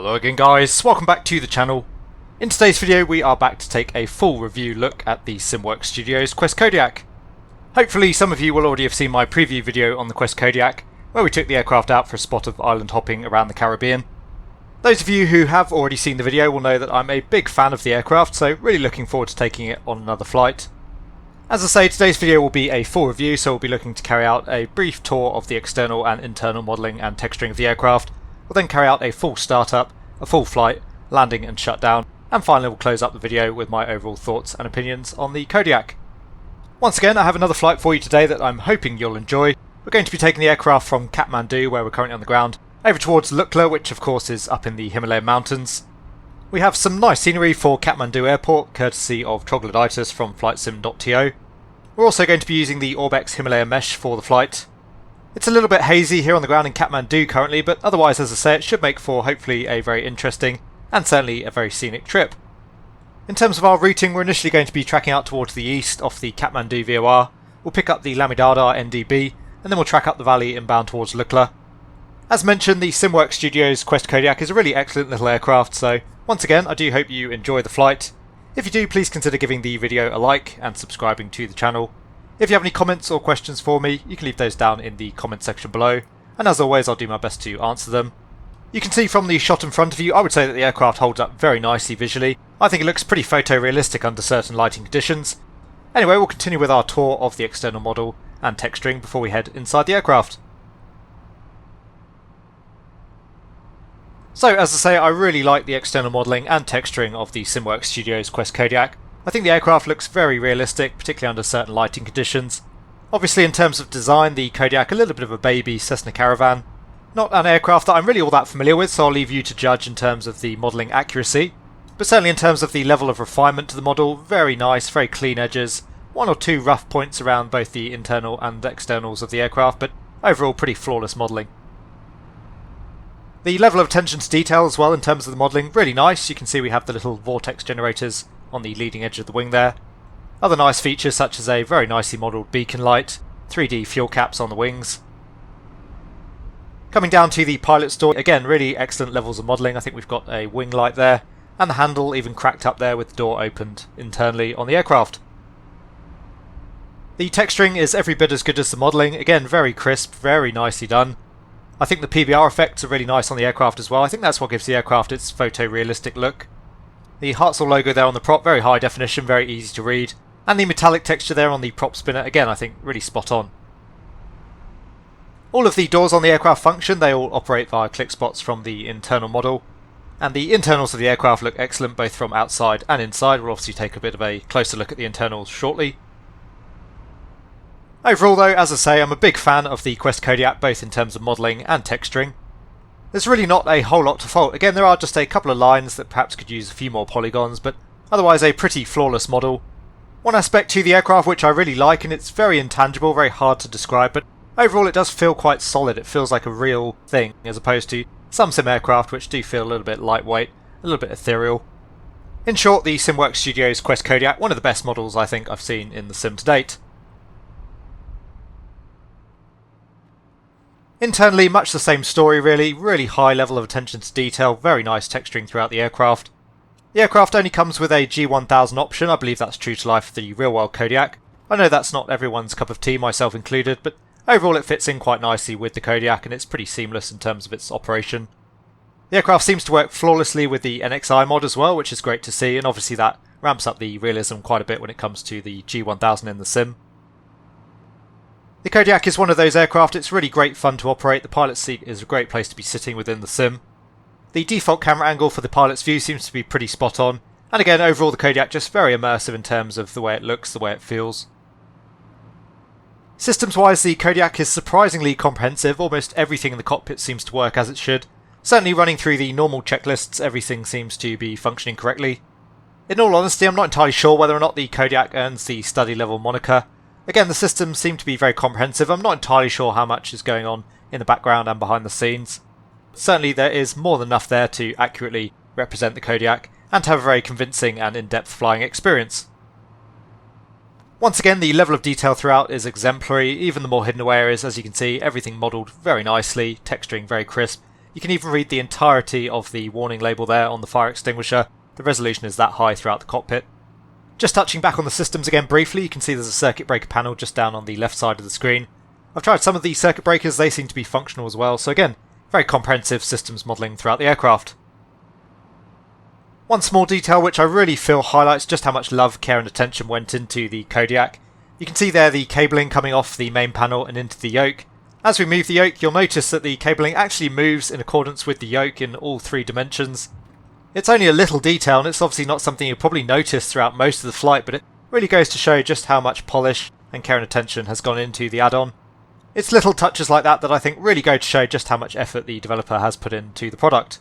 Hello again guys, welcome back to the channel. In today's video we are back to take a full review look at the SimWorks Studios Quest Kodiak. Hopefully some of you will already have seen my preview video on the Quest Kodiak, where we took the aircraft out for a spot of island hopping around the Caribbean. Those of you who have already seen the video will know that I'm a big fan of the aircraft, so really looking forward to taking it on another flight. As I say, today's video will be a full review, so we'll be looking to carry out a brief tour of the external and internal modelling and texturing of the aircraft. We'll then carry out a full startup, a full flight, landing and shutdown, and finally we'll close up the video with my overall thoughts and opinions on the Kodiak. Once again, I have another flight for you today that I'm hoping you'll enjoy. We're going to be taking the aircraft from Kathmandu, where we're currently on the ground, over towards Lukla, which of course is up in the Himalayan mountains. We have some nice scenery for Kathmandu Airport, courtesy of Troglodytes from flightsim.to. We're also going to be using the Orbx Himalayan mesh for the flight. It's a little bit hazy here on the ground in Kathmandu currently, but otherwise, as I say, it should make for hopefully a very interesting and certainly a very scenic trip. In terms of our routing, we're initially going to be tracking out towards the east off the Kathmandu VOR. We'll pick up the Lamidada NDB, and then we'll track up the valley inbound towards Lukla. As mentioned, the SimWorks Studios Quest Kodiak is a really excellent little aircraft, so once again, I do hope you enjoy the flight. If you do, please consider giving the video a like and subscribing to the channel. If you have any comments or questions for me, you can leave those down in the comment section below, and as always I'll do my best to answer them. You can see from the shot in front of you, I would say that the aircraft holds up very nicely visually. I think it looks pretty photorealistic under certain lighting conditions. Anyway, we'll continue with our tour of the external model and texturing before we head inside the aircraft. So as I say, I really like the external modelling and texturing of the SimWorks Studios Quest Kodiak. I think the aircraft looks very realistic, particularly under certain lighting conditions. Obviously in terms of design, the Kodiak a little bit of a baby Cessna Caravan. Not an aircraft that I'm really all that familiar with, so I'll leave you to judge in terms of the modelling accuracy. But certainly in terms of the level of refinement to the model, very nice, very clean edges. One or two rough points around both the internal and externals of the aircraft, but overall pretty flawless modelling. The level of attention to detail as well in terms of the modelling, really nice. You can see we have the little vortex generators on the leading edge of the wing there. Other nice features such as a very nicely modelled beacon light, 3D fuel caps on the wings. Coming down to the pilot's door, again really excellent levels of modelling. I think we've got a wing light there, and the handle even cracked up there with the door opened internally on the aircraft. The texturing is every bit as good as the modelling, again very crisp, very nicely done. I think the PBR effects are really nice on the aircraft as well. I think that's what gives the aircraft its photorealistic look. The Hartzell logo there on the prop, very high definition, very easy to read. And the metallic texture there on the prop spinner, again I think really spot on. All of the doors on the aircraft function, they all operate via click spots from the internal model. And the internals of the aircraft look excellent both from outside and inside. We'll obviously take a bit of a closer look at the internals shortly. Overall though, as I say, I'm a big fan of the Quest Kodiak both in terms of modelling and texturing. There's really not a whole lot to fault. Again, there are just a couple of lines that perhaps could use a few more polygons, but otherwise a pretty flawless model. One aspect to the aircraft which I really like, and it's very intangible, very hard to describe, but overall it does feel quite solid. It feels like a real thing, as opposed to some sim aircraft which do feel a little bit lightweight, a little bit ethereal. In short, the SimWorks Studios Quest Kodiak, one of the best models I think I've seen in the sim to date. Internally, much the same story really high level of attention to detail, very nice texturing throughout the aircraft. The aircraft only comes with a G1000 option, I believe that's true to life for the real world Kodiak. I know that's not everyone's cup of tea, myself included, but overall it fits in quite nicely with the Kodiak and it's pretty seamless in terms of its operation. The aircraft seems to work flawlessly with the NXI mod as well, which is great to see, and obviously that ramps up the realism quite a bit when it comes to the G1000 in the sim. The Kodiak is one of those aircraft, it's really great fun to operate. The pilot's seat is a great place to be sitting within the sim. The default camera angle for the pilot's view seems to be pretty spot on, and again overall the Kodiak just very immersive in terms of the way it looks, the way it feels. Systems wise, the Kodiak is surprisingly comprehensive. Almost everything in the cockpit seems to work as it should. Certainly running through the normal checklists, everything seems to be functioning correctly. In all honesty, I'm not entirely sure whether or not the Kodiak earns the study level moniker. Again, the systems seem to be very comprehensive. I'm not entirely sure how much is going on in the background and behind the scenes. Certainly there is more than enough there to accurately represent the Kodiak and to have a very convincing and in-depth flying experience. Once again, the level of detail throughout is exemplary. Even the more hidden away areas, as you can see, everything modelled very nicely, texturing very crisp. You can even read the entirety of the warning label there on the fire extinguisher. The resolution is that high throughout the cockpit. Just touching back on the systems again briefly, you can see there's a circuit breaker panel just down on the left side of the screen. I've tried some of the circuit breakers, they seem to be functional as well, so again, very comprehensive systems modelling throughout the aircraft. One small detail which I really feel highlights just how much love, care and attention went into the Kodiak. You can see there the cabling coming off the main panel and into the yoke. As we move the yoke, you'll notice that the cabling actually moves in accordance with the yoke in all three dimensions. It's only a little detail and it's obviously not something you'll probably notice throughout most of the flight, but it really goes to show just how much polish and care and attention has gone into the add-on. It's little touches like that that I think really go to show just how much effort the developer has put into the product.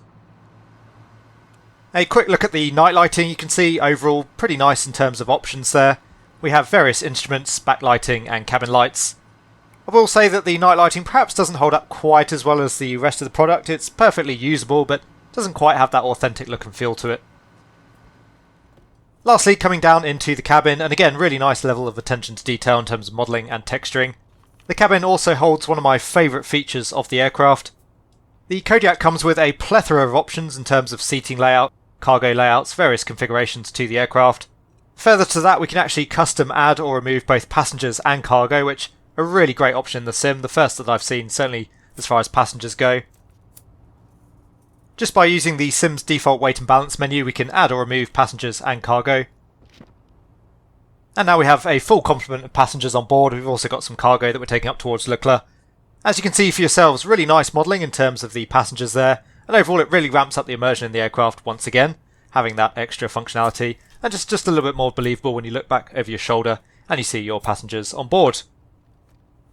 A quick look at the night lighting, you can see overall pretty nice in terms of options there. We have various instruments, backlighting and cabin lights. I will say that the night lighting perhaps doesn't hold up quite as well as the rest of the product. It's perfectly usable but doesn't quite have that authentic look and feel to it. Lastly, coming down into the cabin, and again really nice level of attention to detail in terms of modelling and texturing. The cabin also holds one of my favourite features of the aircraft. The Kodiak comes with a plethora of options in terms of seating layout, cargo layouts, various configurations to the aircraft. Further to that, we can actually custom add or remove both passengers and cargo, which are a really great option in the sim, the first that I've seen, certainly as far as passengers go. Just by using the sim's default weight and balance menu, we can add or remove passengers and cargo. And now we have a full complement of passengers on board. We've also got some cargo that we're taking up towards Lukla. As you can see for yourselves, really nice modelling in terms of the passengers there, and overall it really ramps up the immersion in the aircraft once again, having that extra functionality, and just a little bit more believable when you look back over your shoulder and you see your passengers on board.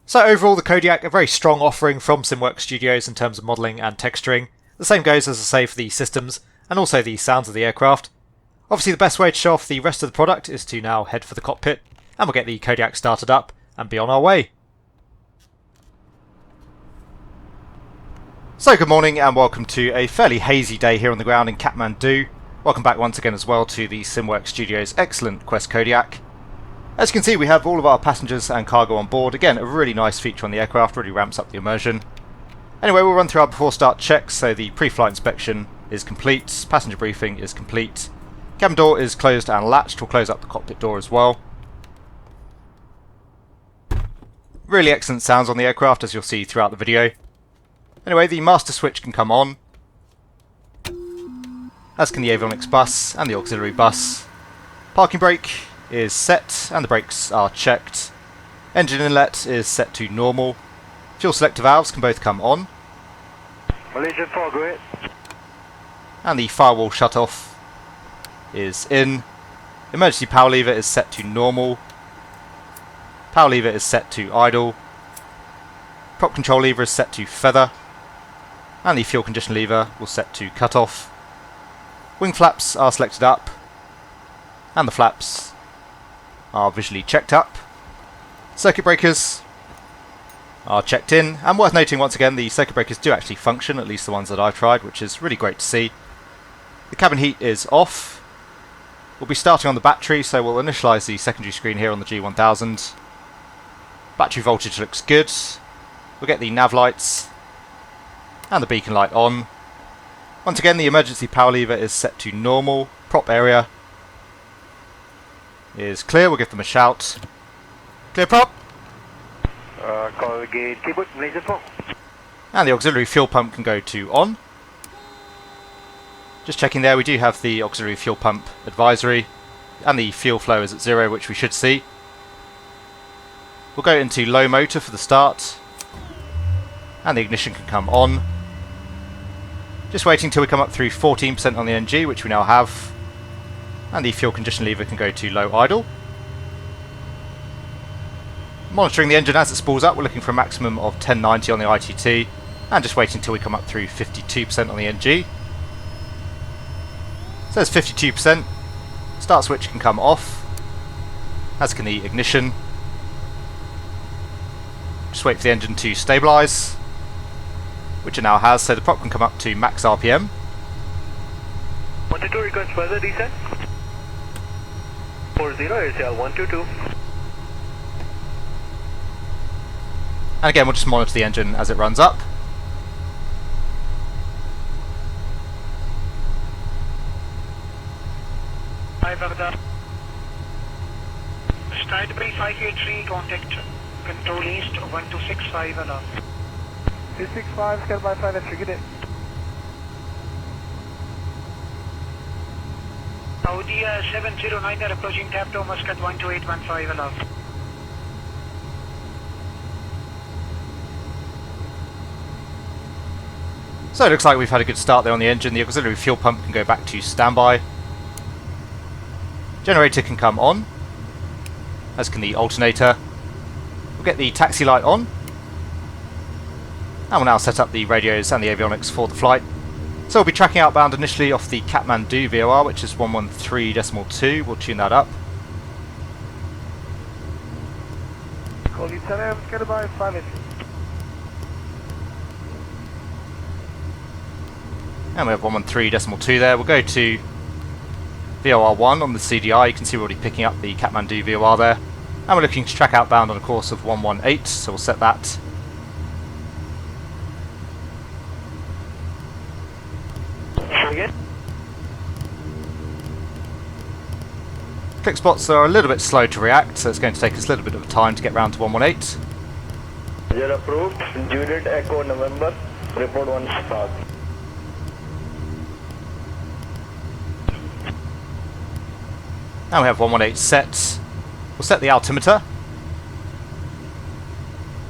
So overall the Kodiak, a very strong offering from SimWorks Studios in terms of modelling and texturing. The same goes, as I say, for the systems and also the sounds of the aircraft. Obviously the best way to show off the rest of the product is to now head for the cockpit, and we'll get the Kodiak started up and be on our way. So good morning and welcome to a fairly hazy day here on the ground in Kathmandu. Welcome back once again as well to the SimWorks Studios excellent Quest Kodiak. As you can see, we have all of our passengers and cargo on board. Again, a really nice feature on the aircraft, really ramps up the immersion. Anyway, we'll run through our before start checks. So the pre-flight inspection is complete, passenger briefing is complete, cabin door is closed and latched. We'll close up the cockpit door as well. Really excellent sounds on the aircraft, as you'll see throughout the video. Anyway, the master switch can come on, as can the avionics bus and the auxiliary bus. Parking brake is set and the brakes are checked. Engine inlet is set to normal. Fuel selector valves can both come on. Malaysian 4, go ahead. And the firewall shut off is in. Emergency power lever is set to normal. Power lever is set to idle. Prop control lever is set to feather. And the fuel condition lever will set to cut off. Wing flaps are selected up. And the flaps are visually checked up. Circuit breakers are checked in, and worth noting once again, the circuit breakers do actually function, at least the ones that I've tried, which is really great to see. The cabin heat is off. We'll be starting on the battery, so we'll initialise the secondary screen here on the G1000. Battery voltage looks good. We'll get the nav lights and the beacon light on. Once again, the emergency power lever is set to normal. Prop area is clear. We'll give them a shout. Clear prop. Call gate keyboard, Malaysian 4. And the auxiliary fuel pump can go to on. Just checking there, we do have the auxiliary fuel pump advisory, and the fuel flow is at 0, which we should see. We'll go into low motor for the start, and the ignition can come on. Just waiting till we come up through 14% on the NG, which we now have, and the fuel condition lever can go to low idle. Monitoring the engine as it spools up, we're looking for a maximum of 1090 on the ITT, and just waiting until we come up through 52% on the NG. So there's 52%. Start switch can come off, as can the ignition. Just wait for the engine to stabilise, which it now has, so the prop can come up to max RPM. 122 request further descent. 40 ACL 122. And again, we'll just monitor the engine as it runs up. 5 Baghdad. Standby 583, contact control east 1265 alarm. 365, standby 583, good day. Saudi 709 are approaching Tapto Muscat 12815 alarm. So it looks like we've had a good start there on the engine. The auxiliary fuel pump can go back to standby. Generator can come on, as can the alternator. We'll get the taxi light on. And we'll now set up the radios and the avionics for the flight. So we'll be tracking outbound initially off the Kathmandu VOR, which is 113.2. We'll tune that up. Call you 10 standby 583. And we have 113.2 there. We'll go to VOR1 on the CDI. You can see we're already picking up the Kathmandu VOR there. And we're looking to track outbound on a course of 118, so we'll set that. Again? Click spots are a little bit slow to react, so it's going to take us a little bit of time to get round to 118. You're approved. Juliet Echo November. Report 1 start. Now we have 118 set. We'll set the altimeter.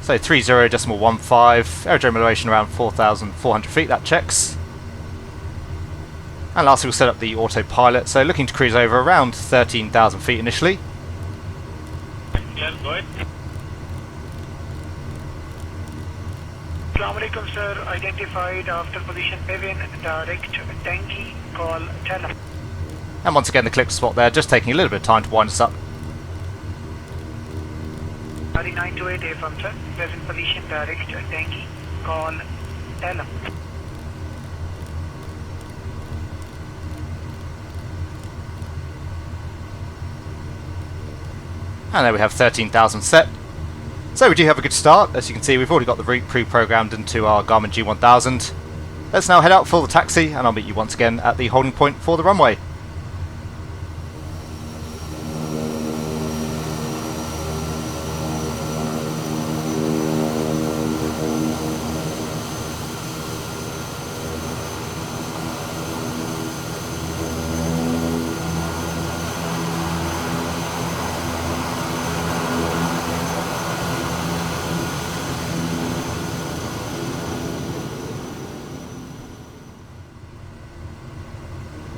So 30.15. Aerodrome elevation around 4,400 feet, that checks. And lastly we'll set up the autopilot, so looking to cruise over around 13,000 feet initially. Yes, go ahead. Assalamu alaikum, sir. Identified after position Pavin, direct Tanki, call Tell. And once again the click spot there, just taking a little bit of time to wind us up. 3928 AFM, sir. Present position, direct Tanki, call Tell. And there we have 13,000 set. So we do have a good start. As you can see, we've already got the route pre-programmed into our Garmin G1000. Let's now head out for the taxi, and I'll meet you once again at the holding point for the runway.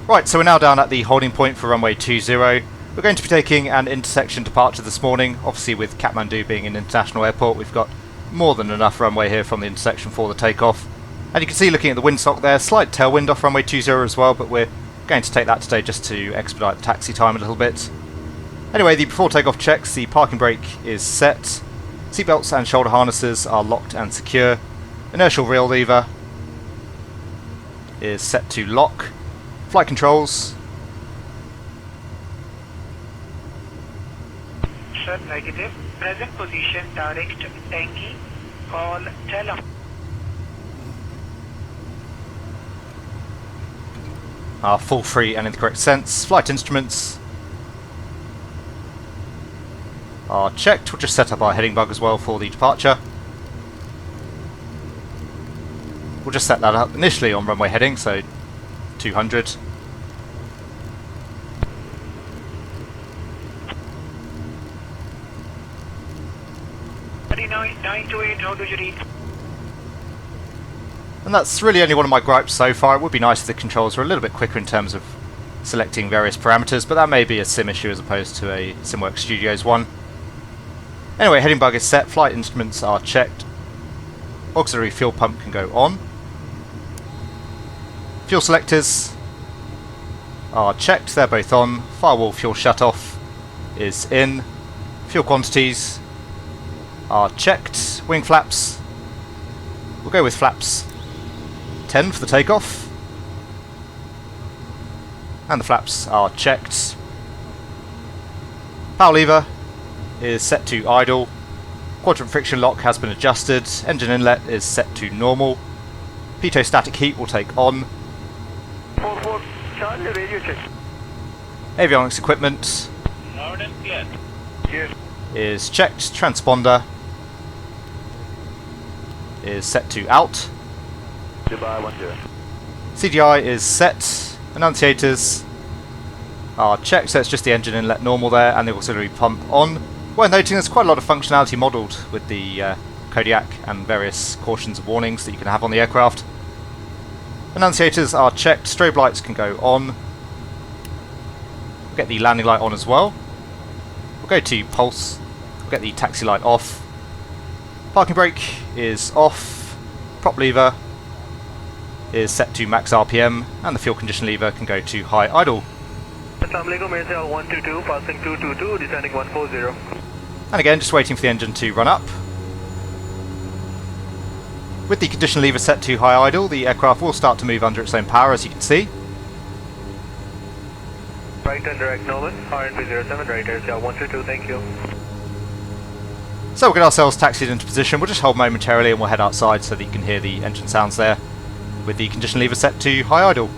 Right, so we're now down at the holding point for runway 20. We're going to be taking an intersection departure this morning. Obviously with Kathmandu being an international airport, we've got more than enough runway here from the intersection for the takeoff. And you can see looking at the windsock there, slight tailwind off runway 20 as well, but we're going to take that today just to expedite the taxi time a little bit. Anyway, the before takeoff checks, the parking brake is set, seatbelts and shoulder harnesses are locked and secure, inertial reel lever is set to lock. Flight controls. Sir, negative. Present position, direct Tanki, call Tell. Are full free and in the correct sense. Flight instruments are checked. We'll just set up our heading bug as well for the departure. We'll just set that up initially on runway heading, so 200. How do you read? And that's really only one of my gripes so far. It would be nice if the controls were a little bit quicker in terms of selecting various parameters, but that may be a sim issue as opposed to a SimWorks Studios one. Anyway, heading bug is set, flight instruments are checked, auxiliary fuel pump can go on, fuel selectors are checked, they're both on, firewall fuel shutoff is in, fuel quantities are checked, wing flaps, we'll go with flaps 10 for the takeoff, and the flaps are checked. Power lever is set to idle, quadrant friction lock has been adjusted, engine inlet is set to normal, pitot static heat will take on, 44, Charlie, radio check. Avionics equipment Loud and clear. Cheers. is checked. Transponder is set to out. Dubai 10. CDI is set. Annunciators are checked, so it's just the engine inlet normal there, and the auxiliary pump on. Worth noting there's quite a lot of functionality modelled with the Kodiak and various cautions and warnings that you can have on the aircraft. Annunciators are checked, strobe lights can go on. We'll get the landing light on as well. We'll go to pulse, we'll get the taxi light off. Parking brake is off, prop lever is set to max RPM, and the fuel condition lever can go to high idle. Assalamualaikum, ASL 122, passing 222, descending 140. And again, just waiting for the engine to run up. With the condition lever set to high idle, the aircraft will start to move under its own power, as you can see. Right and direct Norman, RNP 07, right ASL 122, thank you. So we'll get ourselves taxied into position. We'll just hold momentarily and we'll head outside so that you can hear the engine sounds there, with the condition lever set to high idle.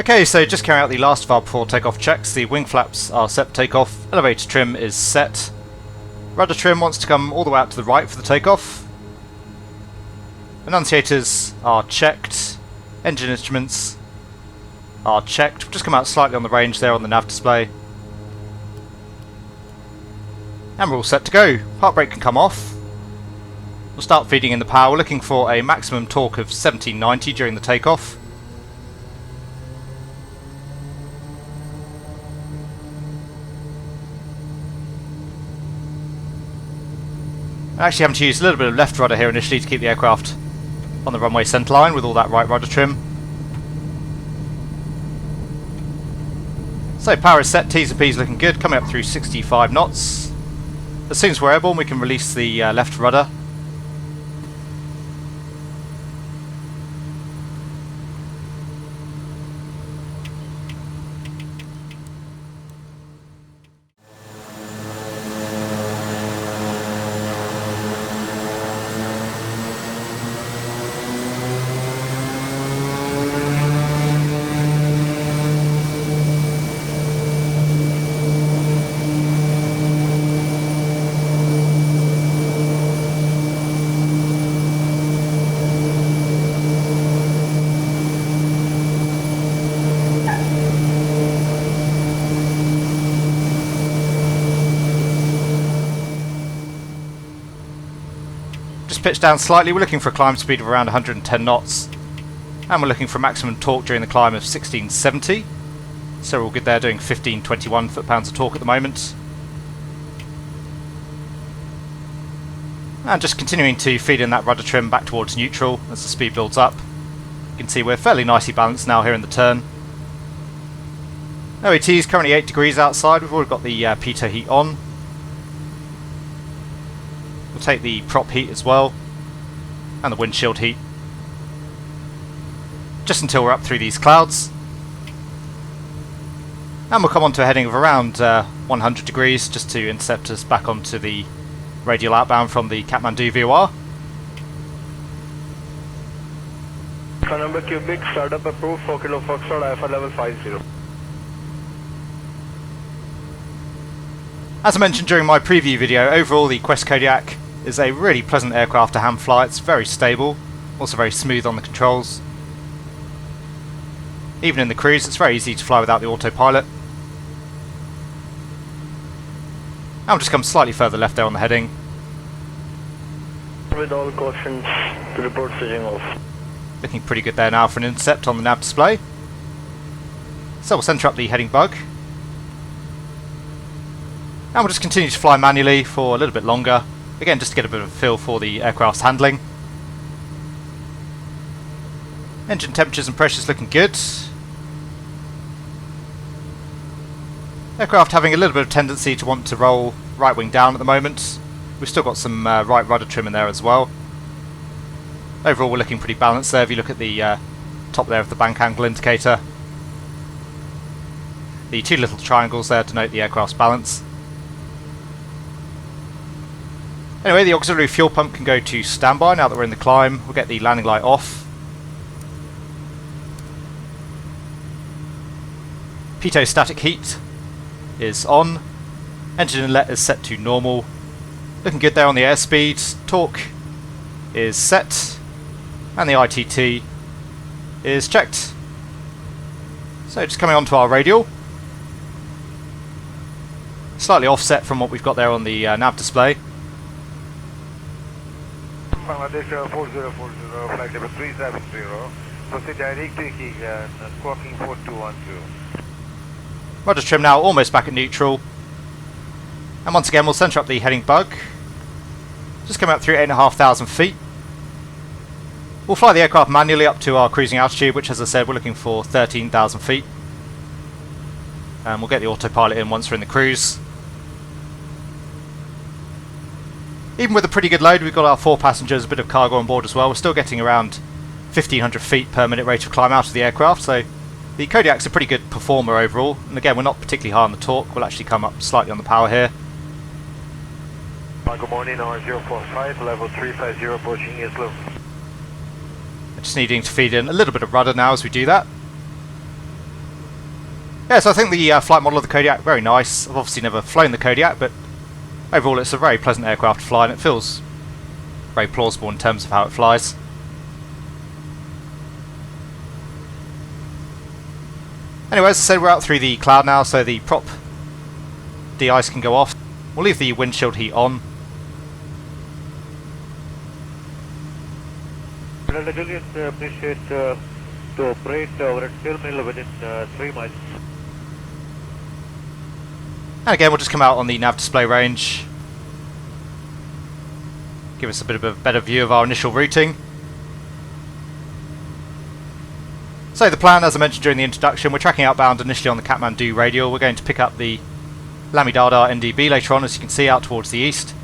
Okay, so just carrying out the last of our before takeoff checks. The wing flaps are set for takeoff, elevator trim is set. Rudder trim wants to come all the way out to the right for the takeoff. Annunciators are checked. Engine instruments are checked. We'll just come out slightly on the range there on the nav display. And we're all set to go. Park brake can come off. We'll start feeding in the power. We're looking for a maximum torque of 1790 during the takeoff. I'm actually having to use a little bit of left rudder here initially to keep the aircraft on the runway centreline with all that right rudder trim. So power is set, T's and P's looking good, coming up through 65 knots. As soon as we're airborne we can release the left rudder. Just pitched down slightly. We're looking for a climb speed of around 110 knots, and we're looking for a maximum torque during the climb of 1670. So we're all good there, doing 1521 foot-pounds of torque at the moment. And just continuing to feed in that rudder trim back towards neutral as the speed builds up. You can see we're fairly nicely balanced now here in the turn. OAT is currently 8 degrees outside. We've already got the pitot heat on. We'll take the prop heat as well, and the windshield heat, just until we're up through these clouds. And we'll come on to a heading of around 100 degrees, just to intercept us back onto the radial outbound from the Kathmandu VOR. Number cubic, startup approved, 4 kilo Foxtrot, Alpha level 50. As I mentioned during my preview video, overall the Quest Kodiak is a really pleasant aircraft to hand fly. It's very stable, also very smooth on the controls. Even in the cruise it's very easy to fly without the autopilot. And we'll just come slightly further left there on the heading. With all cautions, to report switching off. Looking pretty good there now for an intercept on the nav display. So we'll centre up the heading bug. And we'll just continue to fly manually for a little bit longer. Again, just to get a bit of a feel for the aircraft's handling. Engine temperatures and pressures looking good. Aircraft having a little bit of tendency to want to roll right wing down at the moment. We've still got some right rudder trim in there as well. Overall we're looking pretty balanced there if you look at the top there of the bank angle indicator. The two little triangles there denote the aircraft's balance. Anyway, the auxiliary fuel pump can go to standby now that we're in the climb. We'll get the landing light off. Pitot static heat is on. Engine inlet is set to normal. Looking good there on the airspeed. Torque is set. And the ITT is checked. So just coming on to our radial. Slightly offset from what we've got there on the nav display. Bangladesh 4040, flight level 370. Proceed direct to Keegan, squawking 4212. Rudder trim now almost back at neutral. And once again we'll centre up the heading bug. Just coming up through 8,500 feet. We'll fly the aircraft manually up to our cruising altitude, which as I said we're looking for 13,000 feet. And we'll get the autopilot in once we're in the cruise. Even with a pretty good load, we've got our 4 passengers, a bit of cargo on board as well. We're still getting around 1,500 feet per minute rate of climb out of the aircraft, so the Kodiak's a pretty good performer overall. And again, we're not particularly high on the torque. We'll actually come up slightly on the power here. Good morning, R045, level 350, approaching Islam. Just needing to feed in a little bit of rudder now as we do that. Yeah, so I think the flight model of the Kodiak, very nice. I've obviously never flown the Kodiak, but overall it's a very pleasant aircraft to fly and it feels very plausible in terms of how it flies. Anyway, as I said, we're out through the cloud now, so the prop de-ice can go off. We'll leave the windshield heat on. Appreciate to operate over at Philmill within 3 miles. And again, we'll just come out on the nav display range. Give us a bit of a better view of our initial routing. So the plan, as I mentioned during the introduction, we're tracking outbound initially on the Kathmandu radial. We're going to pick up the Lamidada NDB later on, as you can see, out towards the east.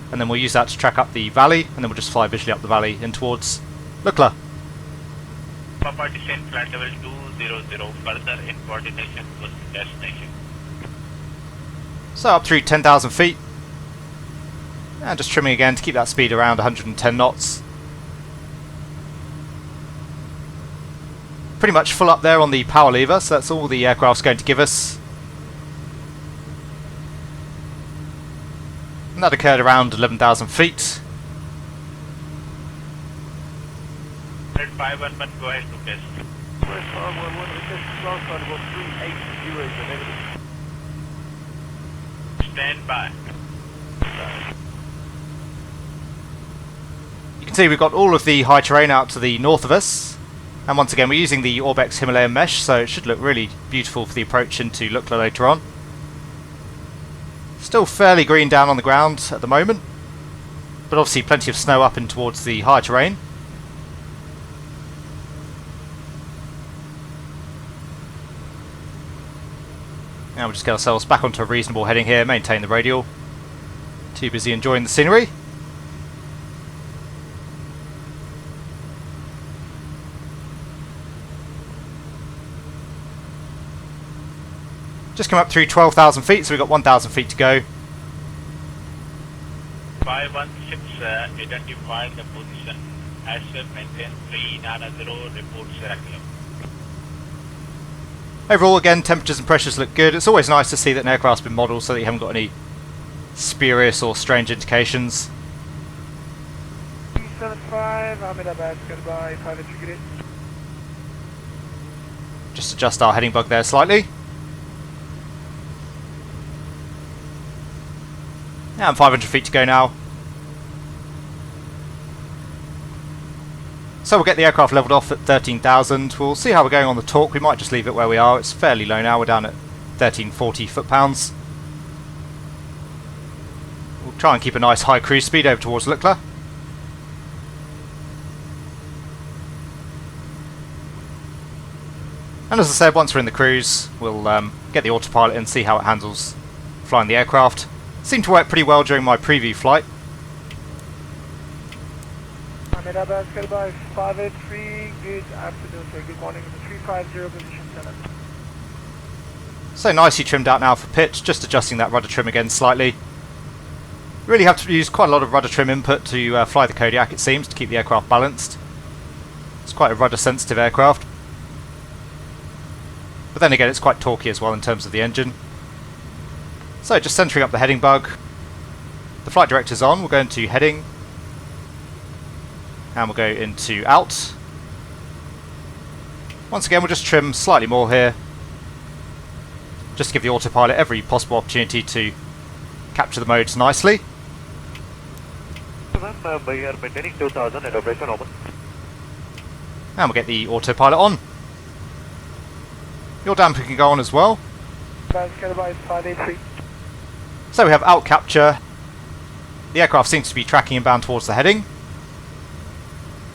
And then we'll use that to track up the valley, and then we'll just fly visually up the valley in towards Lukla. Papa descent flight level 200, further in coordination with destination. So up through 10,000 feet. And just trimming again to keep that speed around 110 knots. Pretty much full up there on the power lever, so that's all the aircraft's going to give us. And that occurred around 11,000 feet. 511, go ahead to test. Stand by. You can see we've got all of the high terrain out to the north of us. And once again, we're using the Orbx Himalayan mesh, so it should look really beautiful for the approach into Lukla later on. Still fairly green down on the ground at the moment, but obviously plenty of snow up in towards the higher terrain. Now we'll just get ourselves back onto a reasonable heading here, maintain the radial. Too busy enjoying the scenery. Just come up through 12,000 feet, so we've got 1,000 feet to go. 516, identify the position as maintain 390, reports regular. Overall, again, temperatures and pressures look good. It's always nice to see that an aircraft's been modelled so that you haven't got any spurious or strange indications. 375, Ahmedabad, goodbye, pilot grid. Just adjust our heading bug there slightly. And 500 feet to go now. So we'll get the aircraft levelled off at 13,000. We'll see how we're going on the torque. We might just leave it where we are. It's fairly low now. We're down at 1340 foot-pounds. We'll try and keep a nice high cruise speed over towards Lukla. And as I said, once we're in the cruise, we'll get the autopilot and see how it handles flying the aircraft. Seemed to work pretty well during my preview flight. Goodbye, 583, good afternoon, sir. Good morning, 350, position 7. So nicely trimmed out now for pitch, just adjusting that rudder trim again slightly. Really have to use quite a lot of rudder trim input to fly the Kodiak, it seems, to keep the aircraft balanced. It's quite a rudder sensitive aircraft. But then again, it's quite torquey as well in terms of the engine. So just centering up the heading bug. The flight director's on, we'll go into heading. And we'll go into out. Once again, we'll just trim slightly more here. Just to give the autopilot every possible opportunity to capture the modes nicely. We are maintaining 2000 at operation open. And we'll get the autopilot on. Your damper can go on as well. Goodbye, 583. So we have out capture. The aircraft seems to be tracking inbound towards the heading.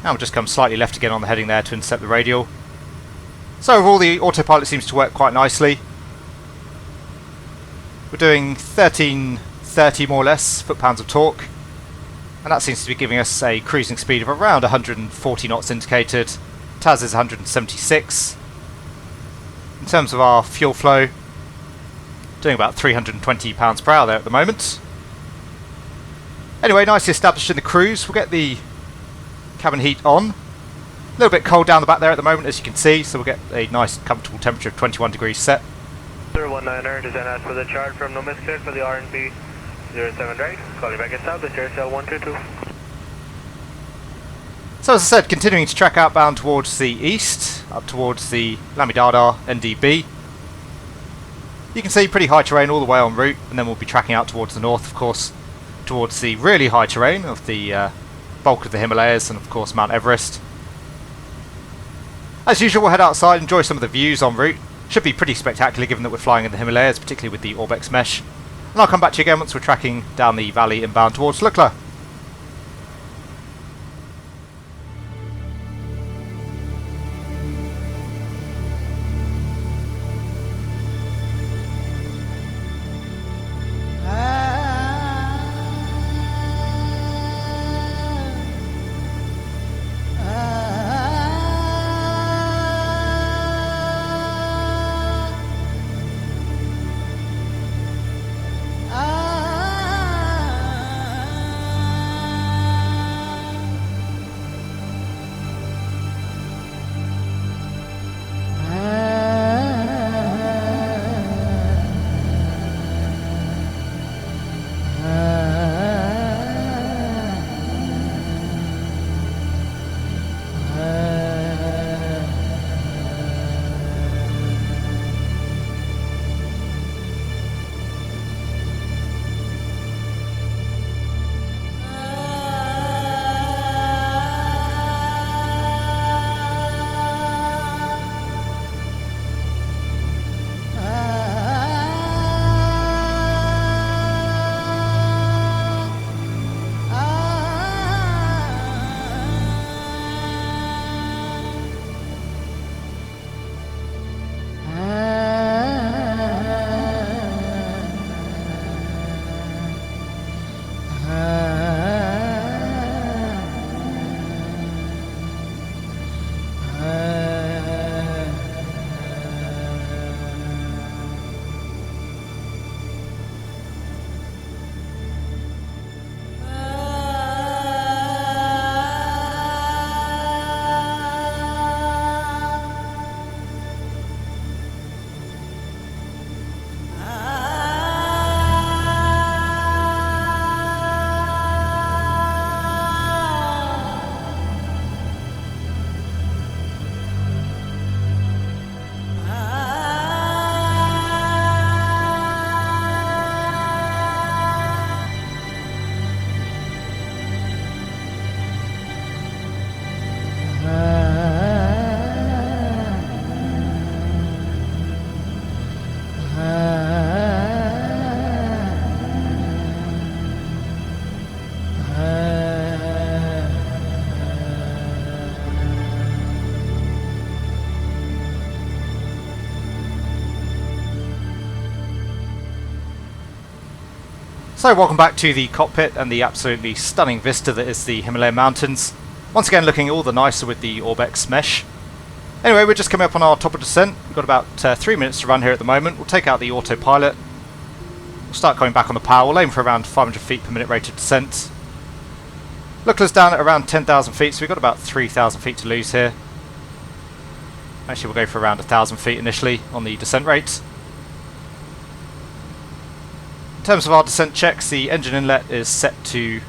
And we'll just come slightly left again on the heading there to intercept the radial. So overall the autopilot seems to work quite nicely. We're doing 1330 more or less foot-pounds of torque. And that seems to be giving us a cruising speed of around 140 knots indicated. TAS is 176. In terms of our fuel flow, doing about 320 pounds per hour there at the moment. Anyway, nicely established in the cruise. We'll get the cabin heat on. A little bit cold down the back there at the moment, as you can see, so we'll get a nice comfortable temperature of 21 degrees set. 019er, design as per the chart from Nomis cleared for the RNP 07 right. Calling back established, aircel 122. So as I said, continuing to track outbound towards the east, up towards the Lamidada NDB. You can see pretty high terrain all the way en route, and then we'll be tracking out towards the north, of course, towards the really high terrain of the bulk of the Himalayas and of course Mount Everest. As usual, we'll head outside, enjoy some of the views en route. Should be pretty spectacular given that we're flying in the Himalayas, particularly with the Orbx mesh. And I'll come back to you again once we're tracking down the valley inbound towards Lukla. So welcome back to the cockpit and the absolutely stunning vista that is the Himalayan mountains. Once again looking all the nicer with the Orbx mesh. Anyway, we're just coming up on our top of descent. We've got about 3 minutes to run here at the moment. We'll take out the autopilot. We'll start coming back on the power. We'll aim for around 500 feet per minute rate of descent. Lukla's down at around 10,000 feet, so we've got about 3,000 feet to lose here. Actually, we'll go for around 1,000 feet initially on the descent rate. In terms of our descent checks, the engine inlet is set to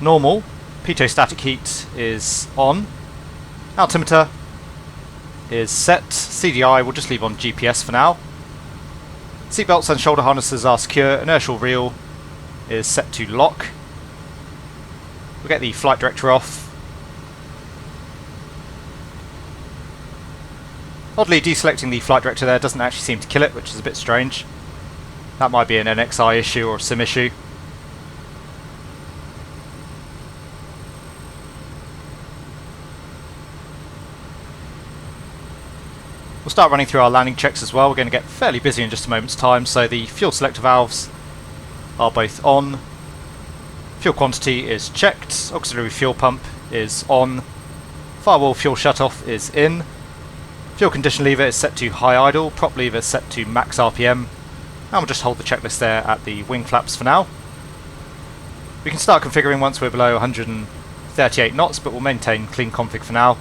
normal. Pitot static heat is on. Altimeter is set. CDI we'll just leave on GPS for now. Seatbelts and shoulder harnesses are secure. Inertial reel is set to lock. We'll get the flight director off. Oddly, deselecting the flight director there doesn't actually seem to kill it, which is a bit strange. That might be an NXI issue or a SIM issue. We'll start running through our landing checks as well. We're going to get fairly busy in just a moment's time, so the fuel selector valves are both on. Fuel quantity is checked. Auxiliary fuel pump is on. Firewall fuel shutoff is in. Fuel condition lever is set to high idle. Prop lever is set to max RPM. And we'll just hold the checklist there at the wing flaps for now. We can start configuring once we're below 138 knots, but we'll maintain clean config for now.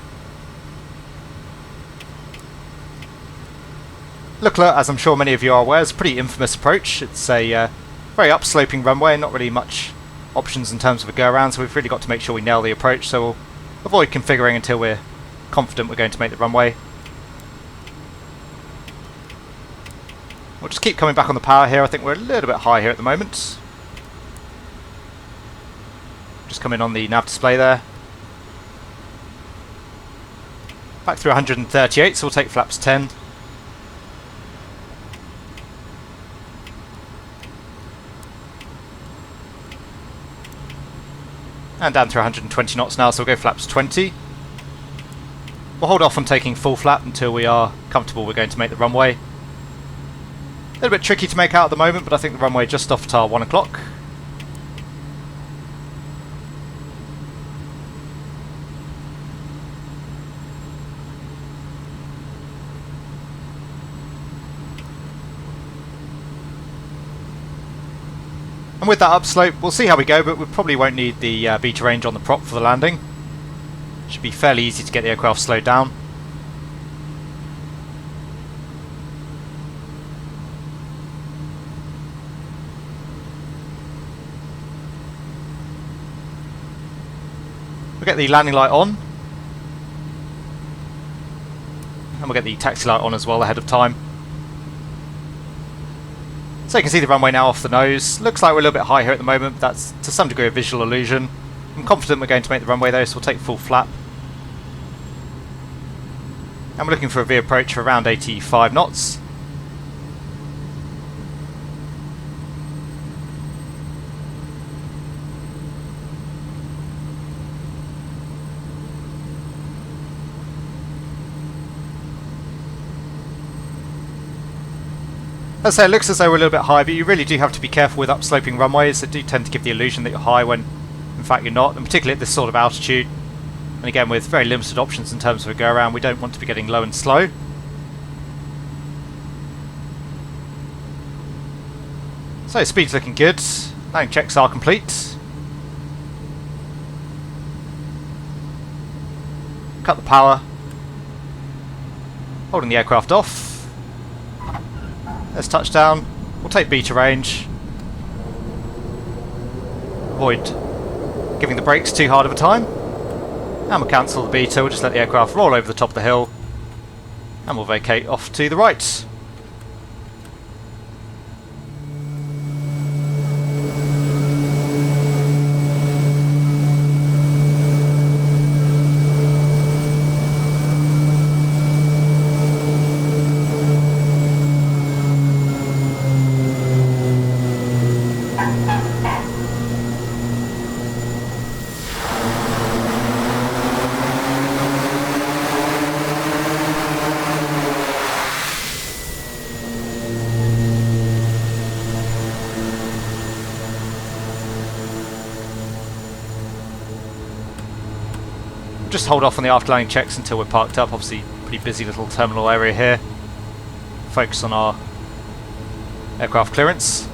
Lukla, as I'm sure many of you are aware, is a pretty infamous approach. It's a very upsloping runway, not really much options in terms of a go-around, so we've really got to make sure we nail the approach, so we'll avoid configuring until we're confident we're going to make the runway. We'll just keep coming back on the power here. I think we're a little bit high here at the moment. Just come in on the nav display there. Back through 138, so we'll take flaps 10. And down through 120 knots now, so we'll go flaps 20. We'll hold off on taking full flap until we are comfortable we're going to make the runway. A little bit tricky to make out at the moment, but I think the runway just off at our 1 o'clock. And with that upslope, we'll see how we go, but we probably won't need the beta range on the prop for the landing. Should be fairly easy to get the aircraft slowed down. We'll get the landing light on. And we'll get the taxi light on as well ahead of time. So you can see the runway now off the nose. Looks like we're a little bit high here at the moment, but that's to some degree a visual illusion. I'm confident we're going to make the runway though, so we'll take full flap. And we're looking for a V approach for around 85 knots. As I say, it looks as though we're a little bit high, but you really do have to be careful with upsloping runways that do tend to give the illusion that you're high when in fact you're not, and particularly at this sort of altitude. And again, with very limited options in terms of a go-around, we don't want to be getting low and slow. So speed's looking good, landing checks are complete. Cut the power, holding the aircraft off. There's touchdown. We'll take beta range. Avoid giving the brakes too hard of a time. And we'll cancel the beta. We'll just let the aircraft roll over the top of the hill. And we'll vacate off to the right. Just hold off on the after landing checks until we're parked up. Obviously, pretty busy little terminal area here. Focus on our aircraft clearance.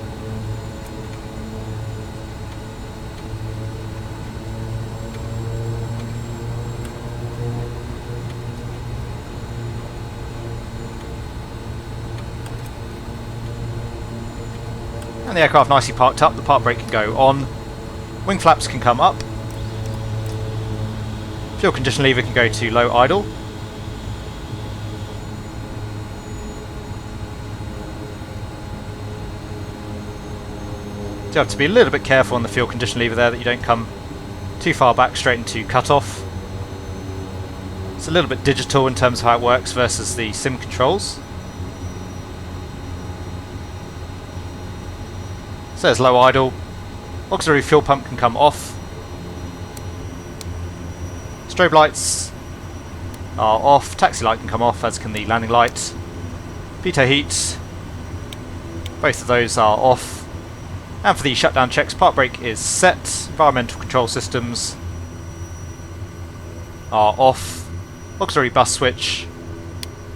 And the aircraft nicely parked up, the park brake can go on, wing flaps can come up, fuel condition lever can go to low idle, so you have to be a little bit careful on the fuel condition lever there that you don't come too far back straight into cutoff. It's a little bit digital in terms of how it works versus the sim controls. So there's low idle, auxiliary fuel pump can come off, strobe lights are off, taxi light can come off as can the landing light, pitot heat, both of those are off, and for the shutdown checks park brake is set, environmental control systems are off, auxiliary bus switch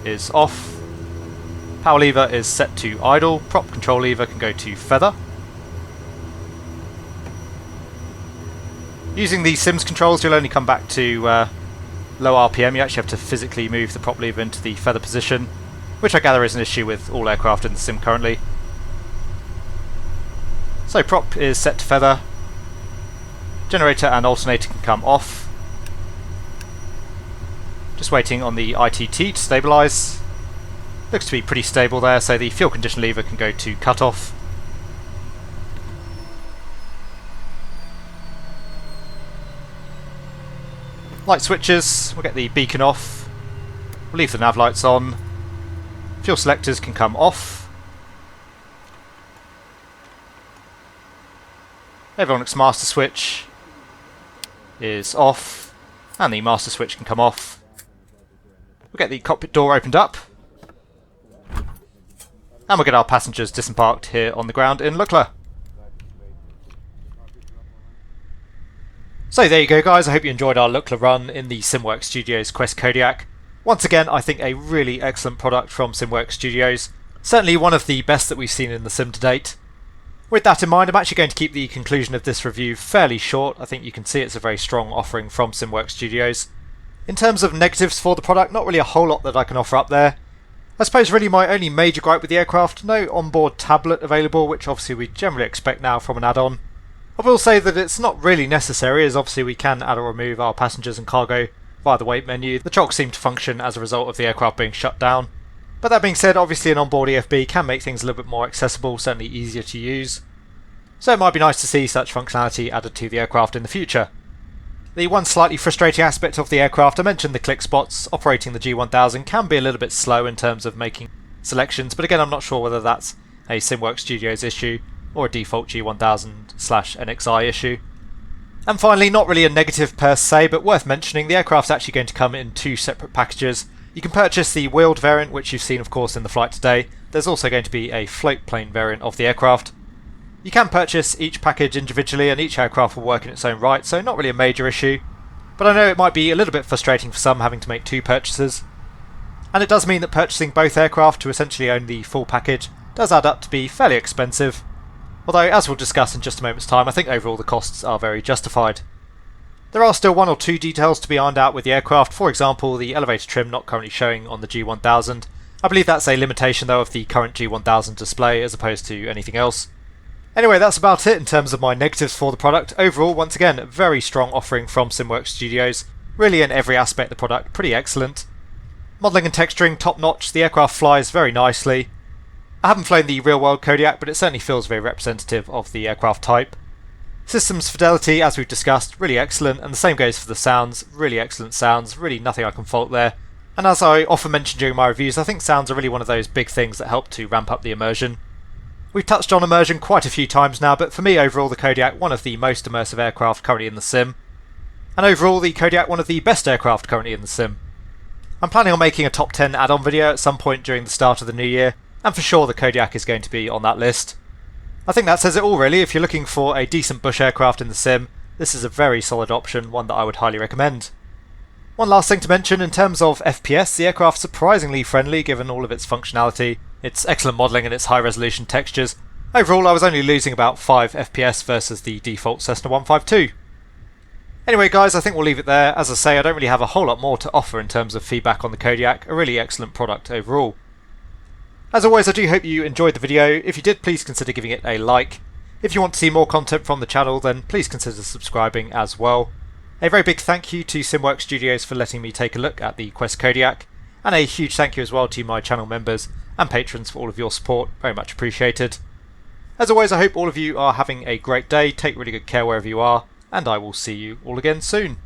is off, power lever is set to idle, prop control lever can go to feather. Using the Sims controls you'll only come back to low RPM, you actually have to physically move the prop lever into the feather position, which I gather is an issue with all aircraft in the sim currently. So prop is set to feather, generator and alternator can come off. Just waiting on the ITT to stabilise. Looks to be pretty stable there, so the fuel condition lever can go to cutoff. Light switches, we'll get the beacon off, we'll leave the nav lights on, fuel selectors can come off, avionics master switch is off, and the master switch can come off. We'll get the cockpit door opened up, and we'll get our passengers disembarked here on the ground in Lukla. So there you go guys, I hope you enjoyed our Lukla run in the SimWorks Studios Quest Kodiak. Once again, I think a really excellent product from SimWorks Studios. Certainly one of the best that we've seen in the sim to date. With that in mind, I'm actually going to keep the conclusion of this review fairly short. I think you can see it's a very strong offering from SimWorks Studios. In terms of negatives for the product, not really a whole lot that I can offer up there. I suppose really my only major gripe with the aircraft, no onboard tablet available, which obviously we generally expect now from an add-on. I will say that it's not really necessary, as obviously we can add or remove our passengers and cargo via the weight menu. The chocks seem to function as a result of the aircraft being shut down. But that being said, obviously an onboard EFB can make things a little bit more accessible, certainly easier to use. So it might be nice to see such functionality added to the aircraft in the future. The one slightly frustrating aspect of the aircraft, I mentioned the click spots. Operating the G1000 can be a little bit slow in terms of making selections, but again I'm not sure whether that's a SimWorks Studios issue or a default G1000/NXI issue. And finally, not really a negative per se, but worth mentioning, the aircraft's actually going to come in two separate packages. You can purchase the wheeled variant, which you've seen of course in the flight today. There's also going to be a float plane variant of the aircraft. You can purchase each package individually and each aircraft will work in its own right, so not really a major issue. But I know it might be a little bit frustrating for some having to make two purchases. And it does mean that purchasing both aircraft to essentially own the full package does add up to be fairly expensive. Although, as we'll discuss in just a moment's time, I think overall the costs are very justified. There are still one or two details to be ironed out with the aircraft, for example the elevator trim not currently showing on the G1000. I believe that's a limitation though of the current G1000 display as opposed to anything else. Anyway, that's about it in terms of my negatives for the product. Overall, once again, a very strong offering from SimWorks Studios. Really in every aspect of the product, pretty excellent. Modelling and texturing top notch, the aircraft flies very nicely. I haven't flown the real-world Kodiak, but it certainly feels very representative of the aircraft type. Systems fidelity, as we've discussed, really excellent, and the same goes for the sounds, really excellent sounds, really nothing I can fault there. And as I often mention during my reviews, I think sounds are really one of those big things that help to ramp up the immersion. We've touched on immersion quite a few times now, but for me overall the Kodiak one of the most immersive aircraft currently in the sim. And overall the Kodiak one of the best aircraft currently in the sim. I'm planning on making a top 10 add-on video at some point during the start of the new year, and for sure the Kodiak is going to be on that list. I think that says it all really. If you're looking for a decent bush aircraft in the sim, this is a very solid option, one that I would highly recommend. One last thing to mention in terms of FPS, the aircraft's surprisingly friendly given all of its functionality, its excellent modelling and its high resolution textures. Overall I was only losing about 5 FPS versus the default Cessna 152. Anyway guys, I think we'll leave it there. As I say, I don't really have a whole lot more to offer in terms of feedback on the Kodiak, a really excellent product overall. As always, I do hope you enjoyed the video. If you did, please consider giving it a like. If you want to see more content from the channel, then please consider subscribing as well. A very big thank you to SimWorks Studios for letting me take a look at the Quest Kodiak, and a huge thank you as well to my channel members and patrons for all of your support, very much appreciated. As always, I hope all of you are having a great day, take really good care wherever you are, and I will see you all again soon.